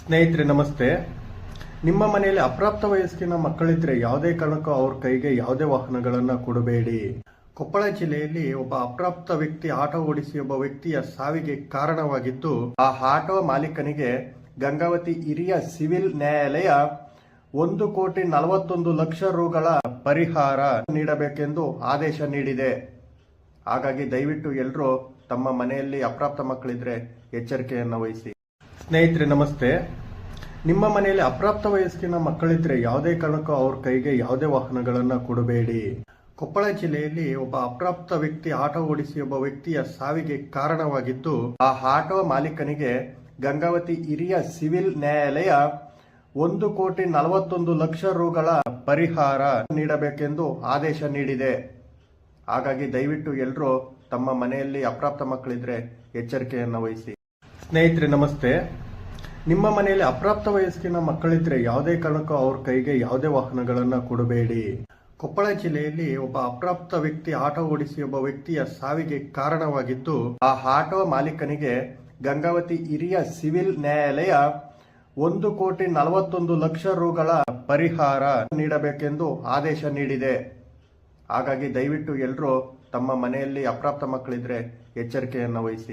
ಸ್ನೇಹಿತರೆ ನಮಸ್ತೆ. ನಿಮ್ಮ ಮನೆಯಲ್ಲಿ ಅಪ್ರಾಪ್ತ ವಯಸ್ಸಿನ ಮಕ್ಕಳಿದ್ರೆ ಯಾವುದೇ ಕಾರಣಕ್ಕೂ ಅವ್ರ ಕೈಗೆ ಯಾವುದೇ ವಾಹನಗಳನ್ನ ಕೊಡಬೇಡಿ. ಕೊಪ್ಪಳ ಜಿಲ್ಲೆಯಲ್ಲಿ ಒಬ್ಬ ಅಪ್ರಾಪ್ತ ವ್ಯಕ್ತಿ ಆಟೋ ಓಡಿಸಿ ಒಬ್ಬ ವ್ಯಕ್ತಿಯ ಸಾವಿಗೆ ಕಾರಣವಾಗಿದ್ದು, ಆ ಆಟೋ ಮಾಲೀಕನಿಗೆ ಗಂಗಾವತಿ ಹಿರಿಯ ಸಿವಿಲ್ ನ್ಯಾಯಾಲಯ 1,41,00,000 ರುಗಳ ಪರಿಹಾರ ನೀಡಬೇಕೆಂದು ಆದೇಶ ನೀಡಿದೆ. ಹಾಗಾಗಿ ದಯವಿಟ್ಟು ಎಲ್ಲರೂ ತಮ್ಮ ಮನೆಯಲ್ಲಿ ಅಪ್ರಾಪ್ತ ಮಕ್ಕಳಿದ್ರೆ ಎಚ್ಚರಿಕೆಯನ್ನು ವಹಿಸಿ. ಸ್ನೇಹಿತರೆ ನಮಸ್ತೆ. ನಿಮ್ಮ ಮನೆಯಲ್ಲಿ ಅಪ್ರಾಪ್ತ ವಯಸ್ಸಿನ ಮಕ್ಕಳಿದ್ರೆ ಯಾವುದೇ ಕಾರಣಕ್ಕೂ ಅವ್ರ ಕೈಗೆ ಯಾವುದೇ ವಾಹನಗಳನ್ನ ಕೊಡಬೇಡಿ. ಕೊಪ್ಪಳ ಜಿಲ್ಲೆಯಲ್ಲಿ ಒಬ್ಬ ಅಪ್ರಾಪ್ತ ವ್ಯಕ್ತಿ ಆಟೋ ಓಡಿಸಿ ಒಬ್ಬ ವ್ಯಕ್ತಿಯ ಸಾವಿಗೆ ಕಾರಣವಾಗಿದ್ದು, ಆ ಆಟೋ ಮಾಲೀಕನಿಗೆ ಗಂಗಾವತಿ ಹಿರಿಯ ಸಿವಿಲ್ ನ್ಯಾಯಾಲಯ 1,41,00,000 ರುಗಳ ಪರಿಹಾರ ನೀಡಬೇಕೆಂದು ಆದೇಶ ನೀಡಿದೆ. ಹಾಗಾಗಿ ದಯವಿಟ್ಟು ಎಲ್ಲರೂ ತಮ್ಮ ಮನೆಯಲ್ಲಿ ಅಪ್ರಾಪ್ತ ಮಕ್ಕಳಿದ್ರೆ ಎಚ್ಚರಿಕೆಯನ್ನು ವಹಿಸಿ. ಸ್ನೇಹಿತರೆ ನಮಸ್ತೆ. ನಿಮ್ಮ ಮನೆಯಲ್ಲಿ ಅಪ್ರಾಪ್ತ ವಯಸ್ಸಿನ ಮಕ್ಕಳಿದ್ರೆ ಯಾವುದೇ ಕಾರಣಕ್ಕೂ ಅವ್ರ ಕೈಗೆ ಯಾವುದೇ ವಾಹನಗಳನ್ನ ಕೊಡಬೇಡಿ. ಕೊಪ್ಪಳ ಜಿಲ್ಲೆಯಲ್ಲಿ ಒಬ್ಬ ಅಪ್ರಾಪ್ತ ವ್ಯಕ್ತಿ ಆಟೋ ಓಡಿಸಿ ಒಬ್ಬ ವ್ಯಕ್ತಿಯ ಸಾವಿಗೆ ಕಾರಣವಾಗಿದ್ದು, ಆ ಆಟೋ ಮಾಲೀಕನಿಗೆ ಗಂಗಾವತಿ ಹಿರಿಯ ಸಿವಿಲ್ ನ್ಯಾಯಾಲಯ 1,41,00,000 ರುಗಳ ಪರಿಹಾರ ನೀಡಬೇಕೆಂದು ಆದೇಶ ನೀಡಿದೆ. ಹಾಗಾಗಿ ದಯವಿಟ್ಟು ಎಲ್ಲರೂ ತಮ್ಮ ಮನೆಯಲ್ಲಿ ಅಪ್ರಾಪ್ತ ಮಕ್ಕಳಿದ್ರೆ ಎಚ್ಚರಿಕೆಯನ್ನು ವಹಿಸಿ.